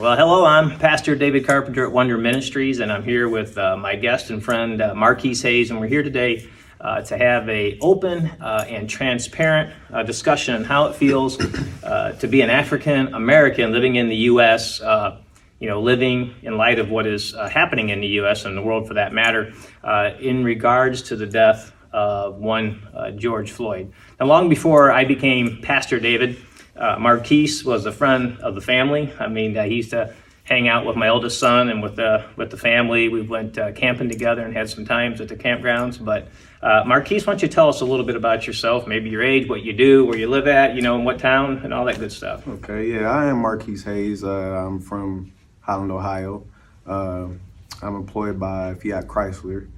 Well, hello, I'm Pastor David Carpenter at Wonder Ministries, and I'm here with my guest and friend Marquise Hayes, and we're here today to have a open and transparent discussion on how it feels to be an African American living in the U.S., living in light of what is happening in the U.S. and the world for that matter, in regards to the death of one George Floyd. Now, long before I became Pastor David, Marquise was a friend of the family. I mean, he used to hang out with my oldest son and with the family. We went camping together and had some times at the campgrounds. But Marquise, why don't you tell us a little bit about yourself, maybe your age, what you do, where you live at, in what town, and all that good stuff. Okay, yeah, I am Marquise Hayes. I'm from Highland, Ohio. I'm employed by Fiat Chrysler.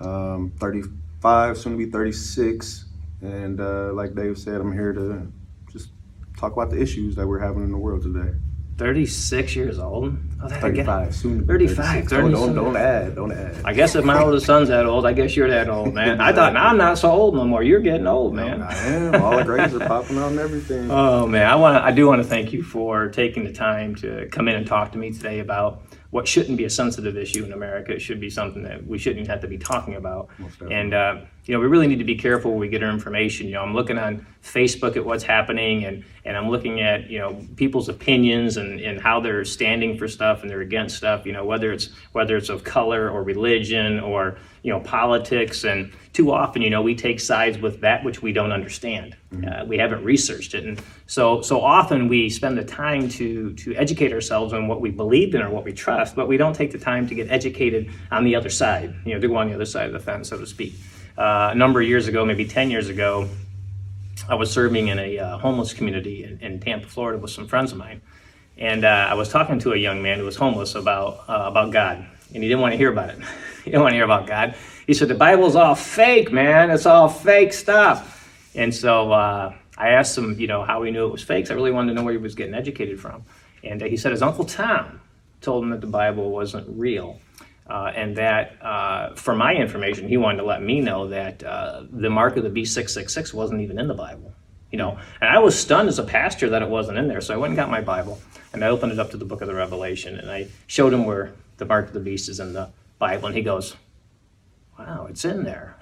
35, soon to be 36. And like Dave said, I'm here to just talk about the issues that we're having in the world today. 36 years old? Oh, 35, soon to be 35. Don't add. I guess if my oldest son's that old, I guess you're that old, man. I thought, I'm not so old no more. You're getting old, man. I am. All the grades are popping out and everything. Oh, man. I do want to thank you for taking the time to come in and talk to me today about what shouldn't be a sensitive issue in America. It should be something that we shouldn't even have to be talking about. And, we really need to be careful when we get our information. I'm looking on Facebook at what's happening, and I'm looking at, people's opinions and how they're standing for stuff and they're against stuff, whether it's of color or religion or, politics. And too often, we take sides with that which we don't understand. We haven't researched it. And so often we spend the time to educate ourselves on what we believe in or what we trust, but we don't take the time to get educated on the other side, to go on the other side of the fence, so to speak. A number of years ago, maybe 10 years ago, I was serving in a homeless community in Tampa, Florida with some friends of mine. And I was talking to a young man who was homeless about God, and he didn't want to hear about it. He didn't want to hear about God. He said, the Bible's all fake, man. It's all fake stuff. And so I asked him, how he knew it was fake. So I really wanted to know where he was getting educated from. And he said his Uncle Tom told him that the Bible wasn't real. And that, for my information, he wanted to let me know that the mark of the beast 666 wasn't even in the Bible. And I was stunned as a pastor that it wasn't in there. So I went and got my Bible, and I opened it up to the book of the Revelation, and I showed him where the mark of the beast is in the Bible, and he goes, wow, it's in there.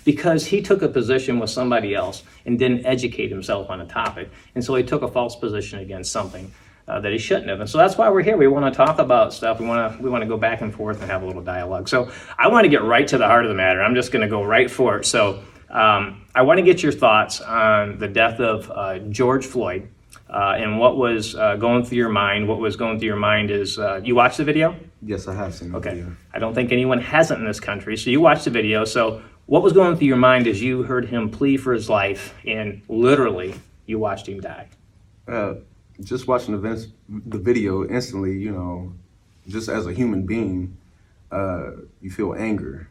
Because he took a position with somebody else and didn't educate himself on a topic. And so he took a false position against something that he shouldn't have. And so that's why we're here. We want to talk about stuff. We want to go back and forth and have a little dialogue. So I want to get right to the heart of the matter. I'm just going to go right for it. So I want to get your thoughts on the death of George Floyd and what was going through your mind. What was going through your mind is, you watched the video? Yes, I have seen the video. I don't think anyone hasn't in this country. So you watched the video. So what was going through your mind as you heard him plea for his life and literally you watched him die? Just watching the video instantly, just as a human being, you feel anger,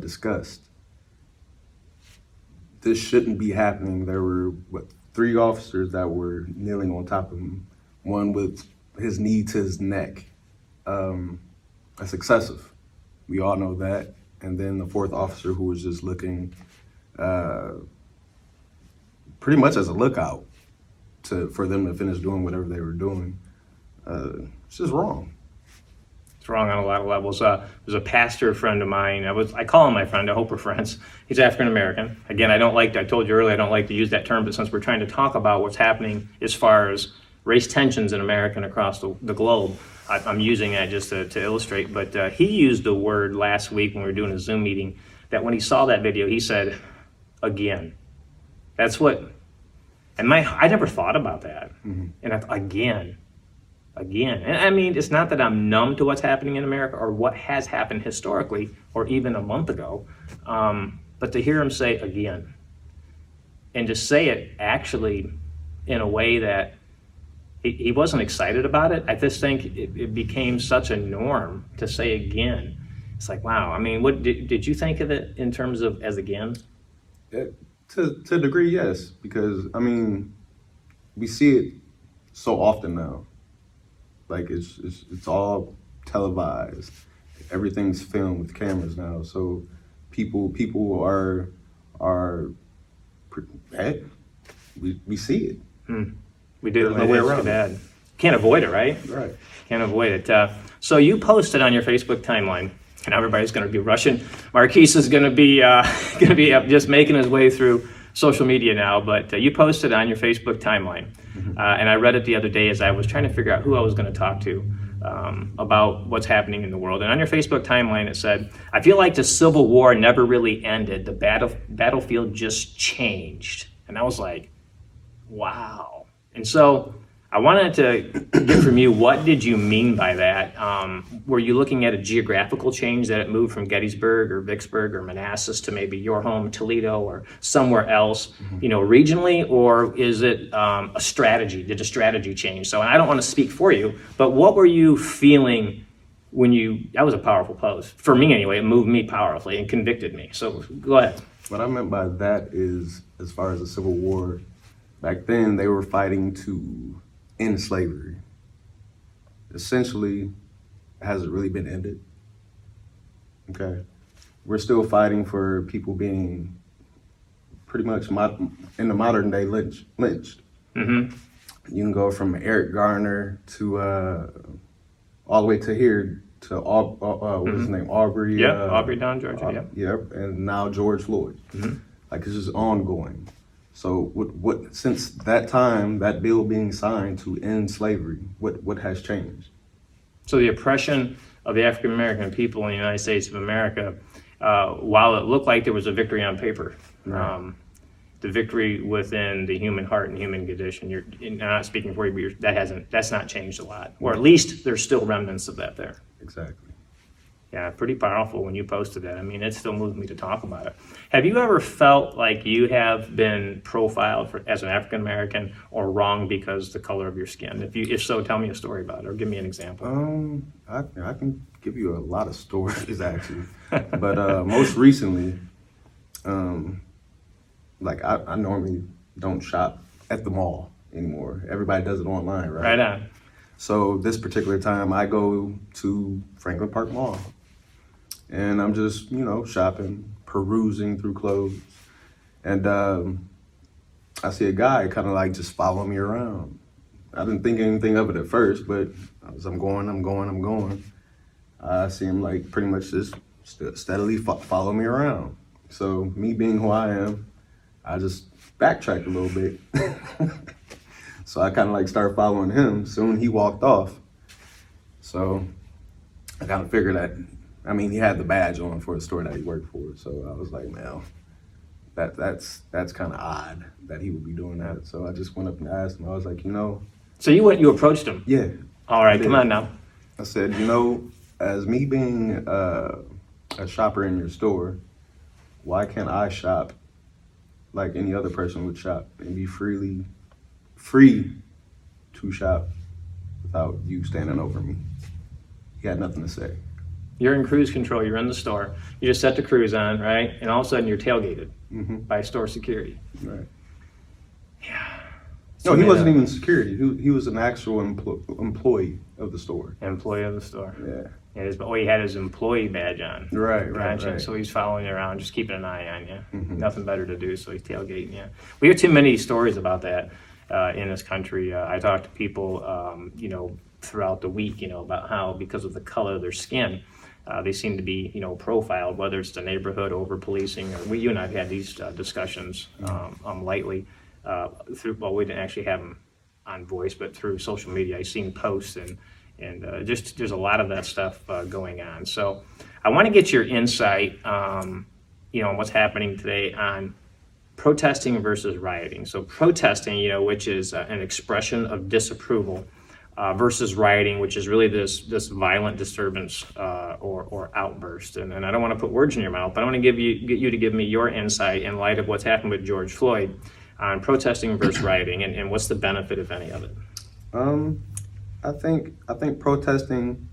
disgust. This shouldn't be happening. There were, 3 officers that were kneeling on top of him, one with his knee to his neck. That's excessive. We all know that. And then the 4th officer who was just looking pretty much as a lookout for them to finish doing whatever they were doing. It's just wrong. It's wrong on a lot of levels. There's a pastor friend of mine. I call him my friend. I hope we're friends. He's African American. Again, I told you earlier, I don't like to use that term, but since we're trying to talk about what's happening as far as race tensions in America and across the globe, I'm using that just to illustrate. But he used the word last week when we were doing a Zoom meeting, that when he saw that video, he said, again. That's what, and I never thought about that. Mm-hmm. And I thought, again. And I mean, it's not that I'm numb to what's happening in America or what has happened historically or even a month ago, but to hear him say again, and to say it actually in a way that he wasn't excited about it. I just think it became such a norm to say again. It's like, wow. I mean, what did you think of it in terms of as again? To a degree, yes, because I mean, we see it so often now. Like it's all televised. Everything's filmed with cameras now. So people are hey, we see it. We do. There's no way It's around too bad. can't avoid it, right? Right. Can't avoid it. So you posted on your Facebook timeline, and everybody's going to be rushing. Marquise is going to be just making his way through social media now, but you posted on your Facebook timeline, and I read it the other day as I was trying to figure out who I was going to talk to about what's happening in the world. And on your Facebook timeline, it said, "I feel like the Civil War never really ended. The battlefield just changed." And I was like, wow. And so I wanted to get from you, what did you mean by that? Were you looking at a geographical change, that it moved from Gettysburg or Vicksburg or Manassas to maybe your home, Toledo, or somewhere else, regionally? Or is it a strategy? Did a strategy change? So I don't want to speak for you, but what were you feeling when that was a powerful post. For me anyway, it moved me powerfully and convicted me. So go ahead. What I meant by that is, as far as the Civil War, back then they were fighting to end slavery. Essentially, has it really been ended? Okay. We're still fighting for people being pretty much in the modern day lynched. Mm-hmm. You can go from Eric Garner to all the way to here to what's his name, Aubrey. Aubrey down Georgia. Yep, and now George Floyd. Mm-hmm. Like, it's just ongoing. So what since that time, that bill being signed to end slavery, what has changed? So the oppression of the African American people in the United States of America, while it looked like there was a victory on paper, Right. The victory within the human heart and human condition, I'm not speaking for you, but that's not changed a lot, or at least there's still remnants of that there. Exactly. Yeah, pretty powerful when you posted that. I mean, it still moved me to talk about it. Have you ever felt like you have been profiled as an African American or wrong because the color of your skin? If so, tell me a story about it, or give me an example. I can give you a lot of stories actually, but most recently, like I normally don't shop at the mall anymore. Everybody does it online, right? Right on. So this particular time, I go to Franklin Park Mall, and I'm just shopping, perusing through clothes, and I see a guy kind of like just follow me around. I didn't think anything of it at first, but as I'm going, I see him like pretty much just steadily follow me around. So me being who I am, I just backtracked a little bit. So I kind of like started following him. Soon he walked off. So I kind of figured that, I mean, he had the badge on for the store that he worked for. So I was like, man, that's kind of odd that he would be doing that. So I just went up and asked him. I was like, So you approached him? yeah. All right, come on now. I said, as me being a shopper in your store, why can't I shop like any other person would shop and be free to shop without you standing over me? He had nothing to say. You're in cruise control, you're in the store, you just set the cruise on, right? And all of a sudden you're tailgated by store security. Right. Yeah. No, he wasn't even security. He was an actual employee of the store. Employee of the store. Yeah. And he had his employee badge on. Right. Gotcha. So he's following you around, just keeping an eye on you. Nothing better to do, so he's tailgating you. We hear too many stories about that in this country. I talk to people, throughout the week, about how because of the color of their skin, they seem to be, profiled, whether it's the neighborhood over policing, or you and I have had these discussions lightly we didn't actually have them on voice, but through social media. I've seen posts and just there's a lot of that stuff going on. So I want to get your insight, on what's happening today on protesting versus rioting. So protesting, which is an expression of disapproval, versus rioting, which is really this violent disturbance or outburst. And I don't want to put words in your mouth, but I want to get you to give me your insight in light of what's happened with George Floyd on protesting versus rioting, and what's the benefit, if any, of it? I think protesting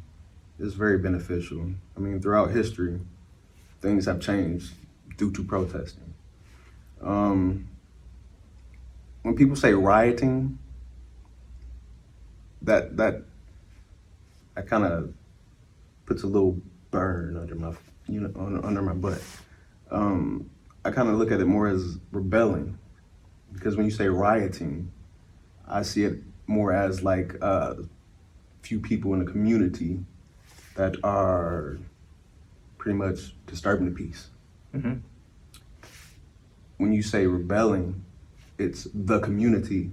is very beneficial. I mean, throughout history, things have changed due to protesting. When people say rioting, that kind of puts a little burn under my butt. I kind of look at it more as rebelling, because when you say rioting, I see it more as like a few people in the community that are pretty much disturbing the peace. Mm-hmm. When you say rebelling, it's the community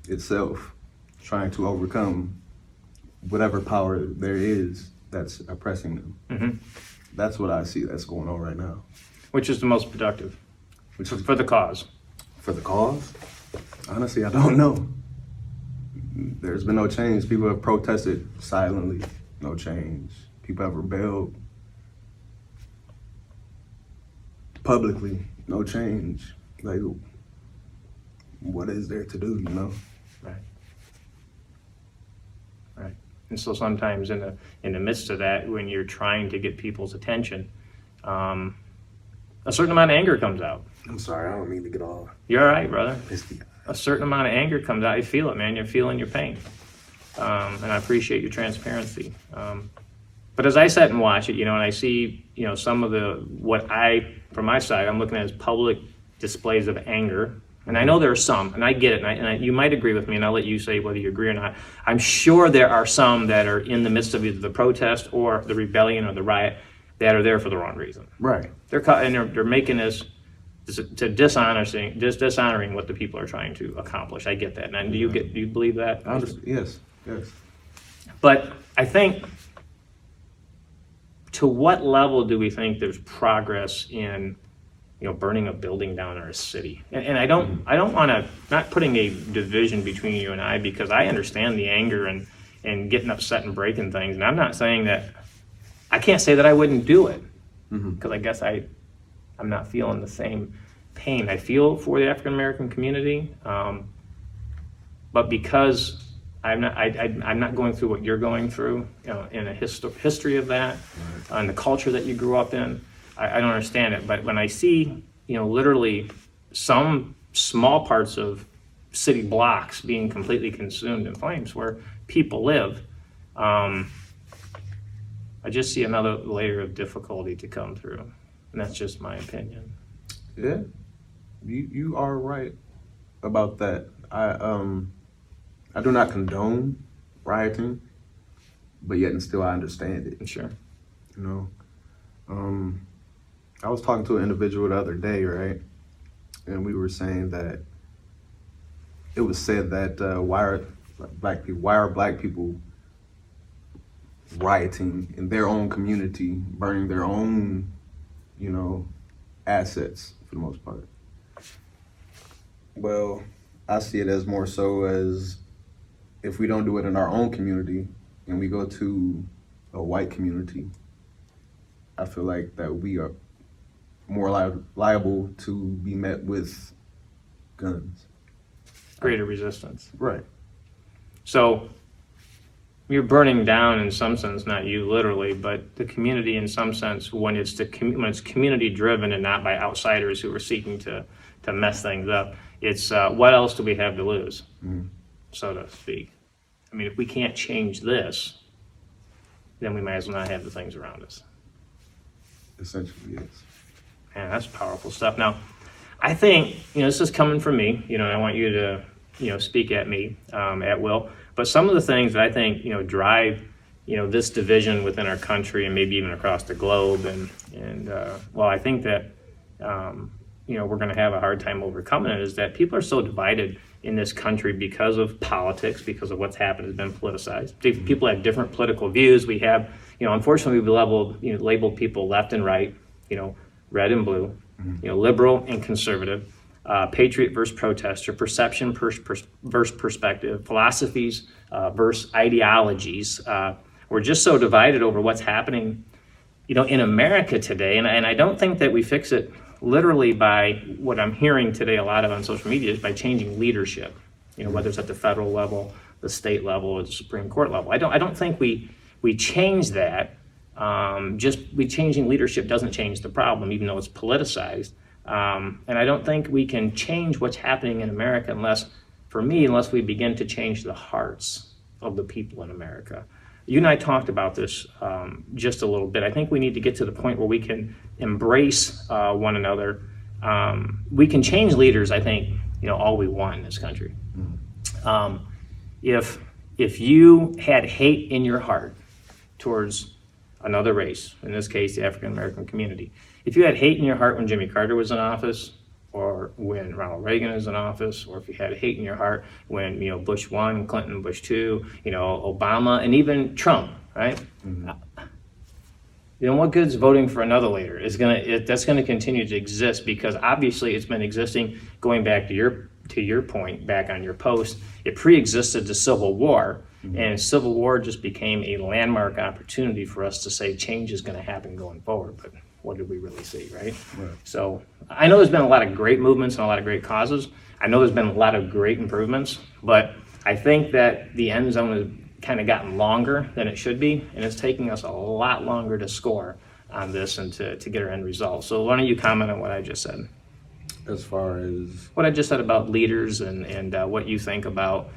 itself trying to overcome whatever power there is that's oppressing them. Mm-hmm. That's what I see that's going on right now. Which is the most productive Which is for the cause? for the cause? Honestly, I don't know. There's been no change. People have protested silently, no change. People have rebelled publicly, no change. Like, what is there to do, you know? Right. Right. And so sometimes in the midst of that, when you're trying to get people's attention, a certain amount of anger comes out. I'm sorry, I don't mean to get all You're all right, brother. misty. A certain amount of anger comes out. You feel it, man. You're feeling your pain. And I appreciate your transparency. But as I sit and watch it, and I see, some of from my side, I'm looking at as public displays of anger. And I know there are some, and I get it, and you might agree with me, and I'll let you say whether you agree or not. I'm sure there are some that are in the midst of either the protest or the rebellion or the riot that are there for the wrong reason. Right. They're making this to dishonoring what the people are trying to accomplish. I get that. And do you believe that? I understand. Yes. But I think, to what level do we think there's progress in, burning a building down in our city? And I don't want to, not putting a division between you and I, because I understand the anger and getting upset and breaking things. And I'm not saying that, I can't say that I wouldn't do it, because I guess I'm not feeling the same pain I feel for the African American community. But because I'm not going through what you're going through, in a history of that, and the culture that you grew up in, I don't understand it. But when I see, literally some small parts of city blocks being completely consumed in flames where people live, I just see another layer of difficulty to come through. And that's just my opinion. Yeah. You are right about that. I do not condone rioting, but yet and still I understand it. Sure. I was talking to an individual the other day, right? And we were saying that it was said that why are black people rioting in their own community, burning their own, assets for the most part? Well, I see it as more so as, if we don't do it in our own community and we go to a white community, I feel like that we are more liable to be met with guns. Greater resistance. Right. So you're burning down, in some sense, not you literally, but the community in some sense, when it's community driven and not by outsiders who are seeking to mess things up. It's what else do we have to lose, so to speak. I mean, if we can't change this, then we might as well not have the things around us. Essentially, yes. Man, that's powerful stuff. Now, I think, this is coming from me, and I want you to, speak at me at will. But some of the things that I think, drive, this division within our country and maybe even across the globe, and I think that, we're going to have a hard time overcoming it, is that people are so divided in this country because of politics, because of what's happened has been politicized. People have different political views. We have, unfortunately, we've labeled people left and right, red and blue, liberal and conservative, patriot versus protester, perception versus perspective, philosophies versus ideologies. We're just so divided over what's happening, in America today. And I don't think that we fix it literally by what I'm hearing today a lot of on social media is by changing leadership, whether it's at the federal level, the state level, or the Supreme Court level. I don't think we change that. Changing leadership doesn't change the problem, even though it's politicized. And I don't think we can change what's happening in America unless we begin to change the hearts of the people in America. You and I talked about this just a little bit. I think we need to get to the point where we can embrace one another. We can change leaders, I think, all we want in this country. if you had hate in your heart towards another race, in this case, the African American community, if you had hate in your heart when Jimmy Carter was in office, or when Ronald Reagan was in office, or if you had hate in your heart when Bush 1, Clinton, Bush 2, Obama, and even Trump, right? What good's voting for another leader? That's gonna continue to exist, because obviously it's been existing going back to your point back on your post. It pre-existed the Civil War, and Civil War just became a landmark opportunity for us to say change is going to happen going forward. But what did we really see, right? So I know there's been a lot of great movements and a lot of great causes. I know there's been a lot of great improvements, but I think that the end zone has kind of gotten longer than it should be, and it's taking us a lot longer to score on this and to get our end result. So why don't you comment on what I just said? As far as What I just said about leaders and what you think about,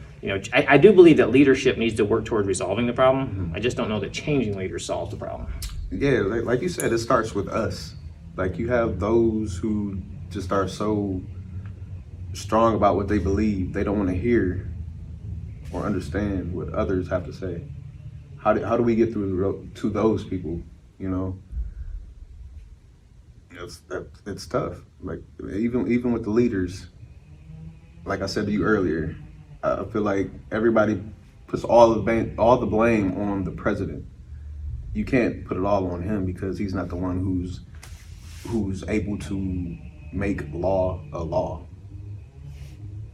I do believe that leadership needs to work toward resolving the problem. I just don't know that changing leaders solves the problem. yeah, like you said, it starts with us. Like, you have those who just are so strong about what they believe, they don't want to hear or understand what others have to say. How do we get through to those people? It's tough. Like, even with the leaders, like I said to you earlier, I feel like everybody puts all the blame on the president. You can't put it all on him, because he's not the one who's able to make law a law.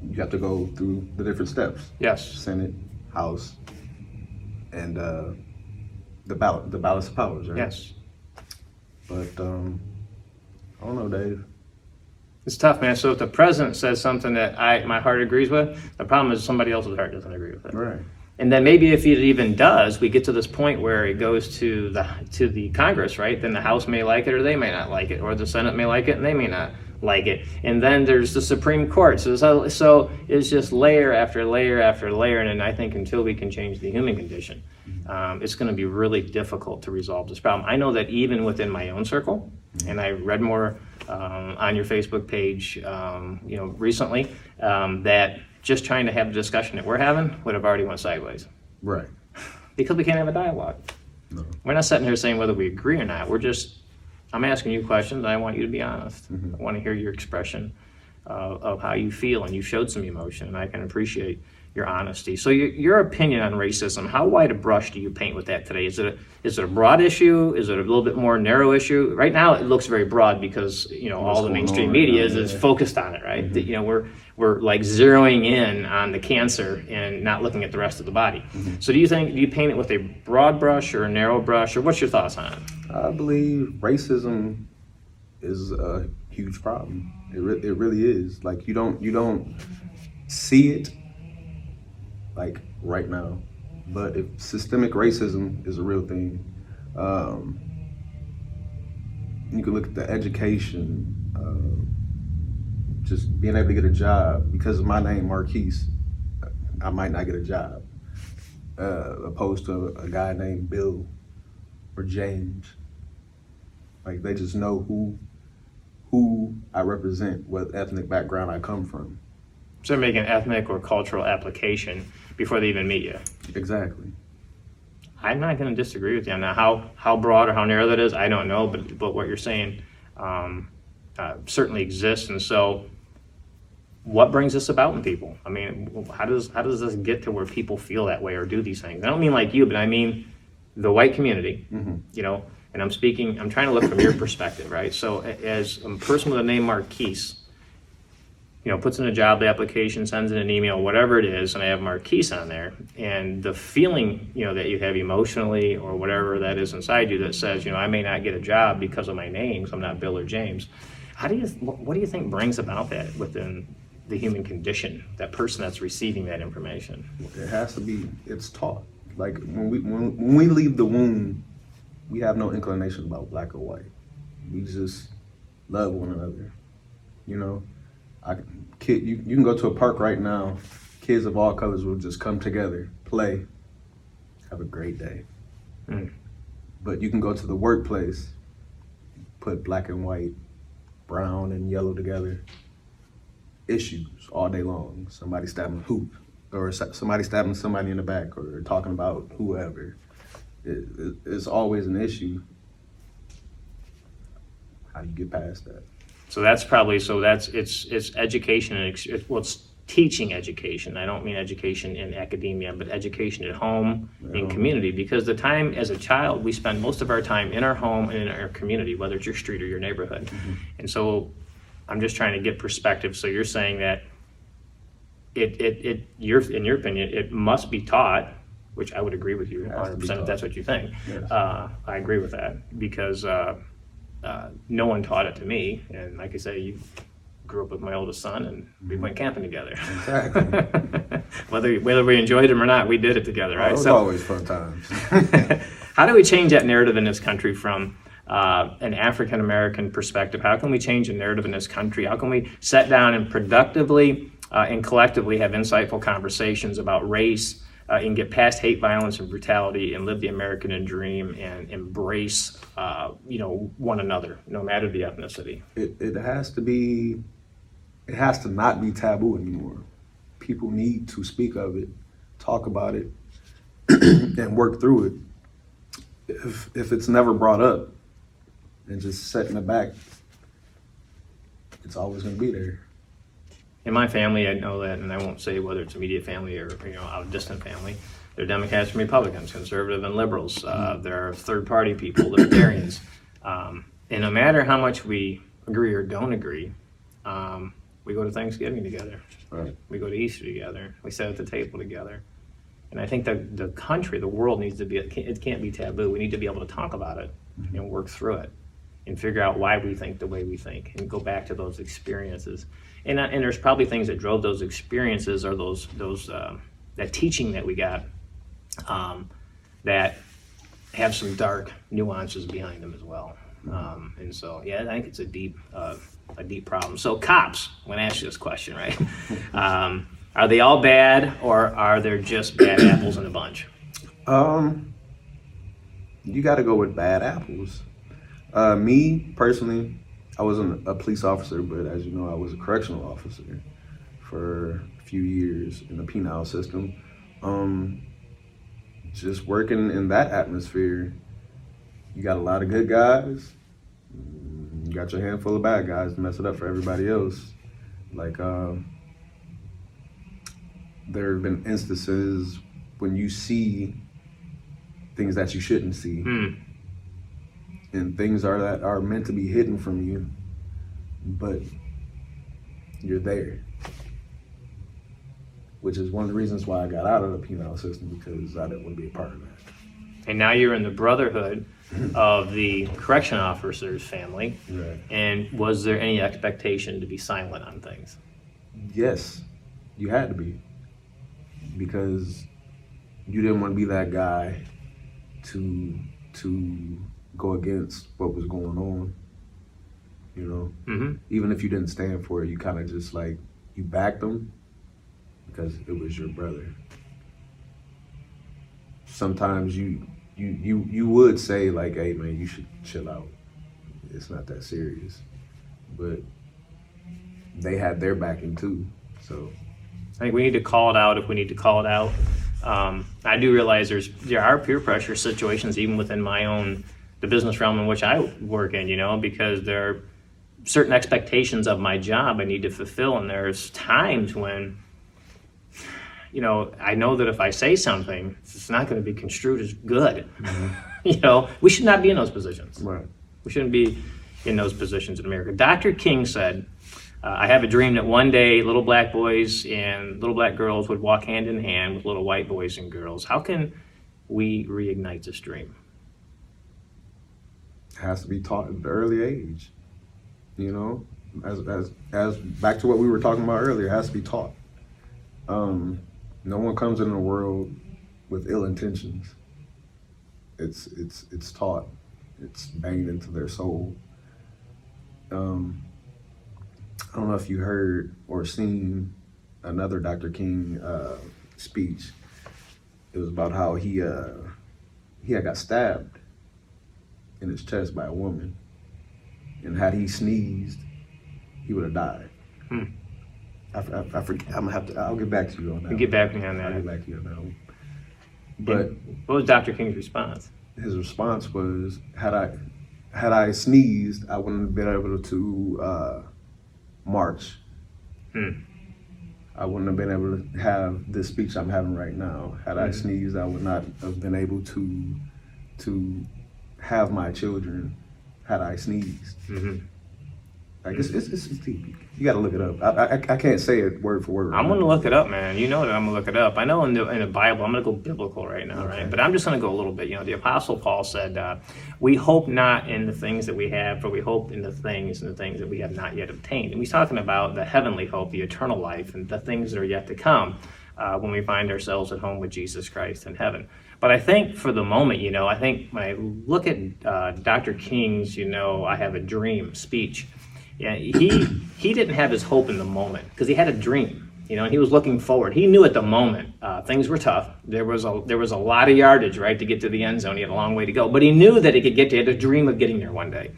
You have to go through the different steps. Yes. Senate, House, and the balance of powers, right? Yes. But I don't know, Dave. It's tough, man. So if the president says something that my heart agrees with, the problem is somebody else's heart doesn't agree with it. Right. And then maybe if it even does, we get to this point where it goes to the Congress, right? Then the House may like it or they may not like it, or the Senate may like it and they may not like it. And then there's the Supreme Court. So it's just layer after layer after layer. And I think until we can change the human condition, it's going to be really difficult to resolve this problem. I know that even within my own circle, and I read more on your Facebook page, recently, that just trying to have the discussion that we're having would have already went sideways. Right. Because we can't have a dialogue. No. We're not sitting here saying whether we agree or not. I'm asking you questions, and I want you to be honest. I want to hear your expression of how you feel, and you showed some emotion, and I can appreciate your honesty. So your opinion on racism, how wide a brush do you paint with that today? Is it a broad issue? Is it a little bit more narrow issue? Right now it looks very broad because all the mainstream media is focused on it, right? We're like zeroing in on the cancer and not looking at the rest of the body. So do you paint it with a broad brush or a narrow brush, or what's your thoughts on it? I believe racism is a huge problem. It really is. Like, you don't see it like right now, but if systemic racism is a real thing, you can look at the education, just being able to get a job. Because of my name, Marquise, I might not get a job, opposed to a guy named Bill or James. Like, they just know who I represent, what ethnic background I come from. So they're making an ethnic or cultural application before they even meet you. Exactly. I'm not going to disagree with you on that. How broad or how narrow that is, I don't know, but what you're saying certainly exists. And so what brings this about in people? I mean, how does this get to where people feel that way or do these things? I don't mean like you, but I mean the white community, and I'm trying to look from your perspective, right? So as a person with the name Marquise, puts in a job application, sends in an email, whatever it is, and I have Marquise on there, and the feeling, that you have emotionally or whatever that is inside you that says, I may not get a job because of my name, so I'm not Bill or James. What do you think brings about that within the human condition, that person that's receiving that information? It has to be, it's taught. Like, when we leave the womb, we have no inclination about black or white. We just love one another, You can go to a park right now, kids of all colors will just come together, play, have a great day. But you can go to the workplace, put black and white, brown and yellow together, issues all day long. Somebody stabbing a hoop, or somebody stabbing somebody in the back, or talking about whoever. It's always an issue. How do you get past that? So that's probably, it's education and, well, it's teaching education. I don't mean education in academia, but education at home, in community, because the time as a child, we spend most of our time in our home and in our community, whether it's your street or your neighborhood. And so I'm just trying to get perspective. So you're saying that in your opinion, it must be taught, which I would agree with you 100% if that's what you think. Yes. I agree with that, because no one taught it to me. And like I say, you grew up with my oldest son, and we went camping together. Exactly. whether we enjoyed them or not, we did it together, right? It was always fun times. How do we change that narrative in this country from an African American perspective? How can we change the narrative in this country? How can we sit down and productively and collectively have insightful conversations about race, and get past hate, violence, and brutality, and live the American dream and embrace, one another, no matter the ethnicity? It has to be. It has to not be taboo anymore. People need to speak of it, talk about it, and work through it. If it's never brought up and just set in the back, it's always going to be there. In my family, I know that, and I won't say whether it's immediate family or a distant family. They're Democrats and Republicans, conservative and liberals. There are third-party people, libertarians, and no matter how much we agree or don't agree, we go to Thanksgiving together. Right. We go to Easter together. We sit at the table together. And I think that the country, the world needs to be, it can't be taboo. We need to be able to talk about it and work through it and figure out why we think the way we think and go back to those experiences. And there's probably things that drove those experiences, or that teaching that we got, that have some dark nuances behind them as well. And so, yeah, I think it's a deep problem. So cops, I'm gonna ask you this question, right? Are they all bad, or are there just bad apples in a bunch? You got to go with bad apples. Me personally, I wasn't a police officer, but as you know, I was a correctional officer for a few years in the penal system. Just working in that atmosphere, you got a lot of good guys. You got your handful of bad guys to mess it up for everybody else. Like, there have been instances when you see things that you shouldn't see. And things that are meant to be hidden from you, but you're there. Which is one of the reasons why I got out of the penal system, because I didn't want to be a part of that. And now you're in the brotherhood of the correction officer's family. Right. And was there any expectation to be silent on things? Yes, you had to be. Because you didn't want to be that guy to go against what was going on, Even if you didn't stand for it, you kind of just like, you backed them because it was your brother. Sometimes you would say like, hey man, you should chill out. It's not that serious. But they had their backing too, so. I think we need to call it out if we need to call it out. I do realize there are peer pressure situations even within the business realm in which I work in, because there are certain expectations of my job I need to fulfill, and there's times when, I know that if I say something, it's not going to be construed as good. We should not be in those positions. Right. We shouldn't be in those positions in America. Dr. King said, I have a dream that one day little black boys and little black girls would walk hand in hand with little white boys and girls. How can we reignite this dream? It has to be taught at the early age, as back to what we were talking about earlier, it has to be taught. No one comes in the world with ill intentions. It's taught. It's banged into their soul. I don't know if you heard or seen another Dr. King speech. It was about how he had got stabbed in his chest by a woman, and had he sneezed, he would have died. I forget. I'm gonna have to. I'll get back to you on that. Get back to me on I'll get that. back to you on that one. But What was Dr. King's response? his response was, had I sneezed, I wouldn't have been able to march. I wouldn't have been able to have this speech I'm having right now. Had I sneezed, I would not have been able to have my children. Had I sneezed, like it's deep. You got to look it up. I can't say it word for word. I'm going to look it up, man. You know that I'm going to look it up. I know in the Bible, I'm going to go biblical right now, right? But I'm just going to go a little bit. You know, the Apostle Paul said, we hope not in the things that we have, for we hope in the things that we have not yet obtained. And he's talking about the heavenly hope, the eternal life, and the things that are yet to come when we find ourselves at home with Jesus Christ in heaven. But I think for the moment, you know, I think when I look at Dr. King's, you know, I have a dream speech, yeah, he didn't have his hope in the moment because he had a dream, you know, and he was looking forward. He knew at the moment things were tough. There was a lot of yardage, right, to get to the end zone. He had a long way to go, but he knew that he could get to. He had a dream of getting there one day.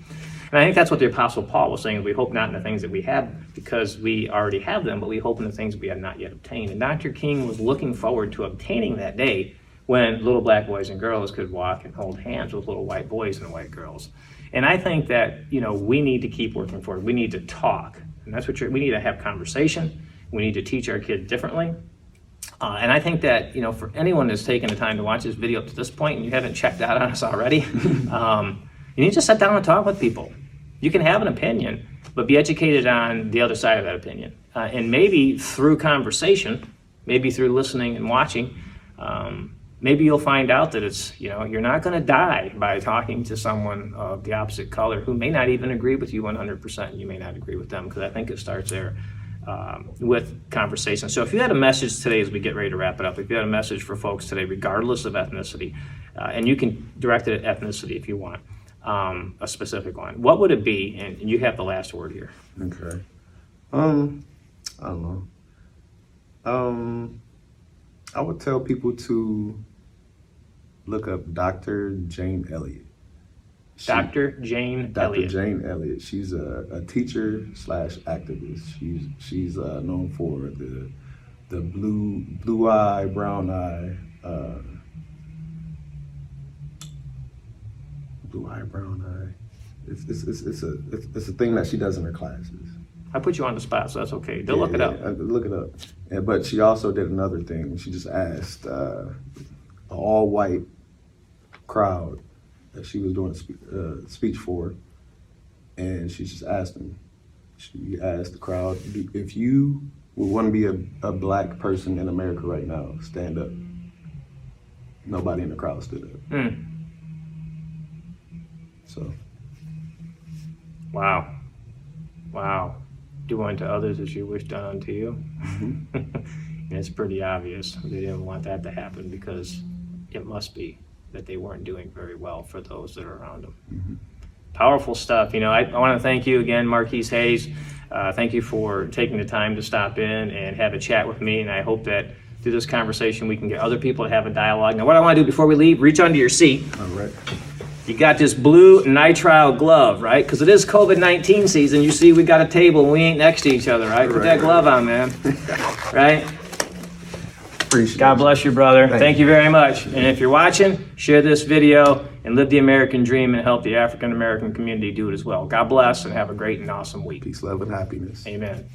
And I think that's what the Apostle Paul was saying. We hope not in the things that we have because we already have them, but we hope in the things that we have not yet obtained. And Dr. King was looking forward to obtaining that day when little black boys and girls could walk and hold hands with little white boys and white girls. And I think that, you know, we need to keep working forward. We need to talk. And that's what we need to have conversation. We need to teach our kids differently. And I think that, you know, for anyone that's taken the time to watch this video up to this point and you haven't checked out on us already, you need to sit down and talk with people. You can have an opinion, but be educated on the other side of that opinion. And maybe through conversation, maybe through listening and watching, maybe you'll find out that it's, you know, you're not going to die by talking to someone of the opposite color who may not even agree with you 100%. You may not agree with them, because I think it starts there with conversation. So if you had a message today as we get ready to wrap it up, if you had a message for folks today, regardless of ethnicity, and you can direct it at ethnicity if you want, a specific one, what would it be? And you have the last word here. Okay. I don't know. I would tell people to look up Dr. Jane Elliott. Dr. Jane Elliott. Dr. Jane Elliott. She's a teacher / activist. She's known for the blue eye, brown eye, It's a thing that she does in her classes. I put you on the spot, so that's okay. They'll look it up. Look it up. But she also did another thing. She just asked an all-white crowd that she was doing a speech for, and she just asked them. She asked the crowd, if you would want to be a black person in America right now, stand up. Nobody in the crowd stood up. So. Wow. Do unto others as you wish done unto you. And it's pretty obvious they didn't want that to happen, because it must be that they weren't doing very well for those that are around them. Powerful stuff. You know, I want to thank you again, Marquise Hayes. Thank you for taking the time to stop in and have a chat with me, and I hope that through this conversation we can get other people to have a dialogue. Now, what I want to do before we leave, reach under your seat. All right. You got this blue nitrile glove, right? Because it is COVID-19 season. You see, we got a table and we ain't next to each other, right? Put that glove on, man. Right? Appreciate God bless you, brother. Thank you very much. you. And if you're watching, share this video and live the American dream and help the African American community do it as well. God bless and have a great and awesome week. Peace, love, and happiness. Amen.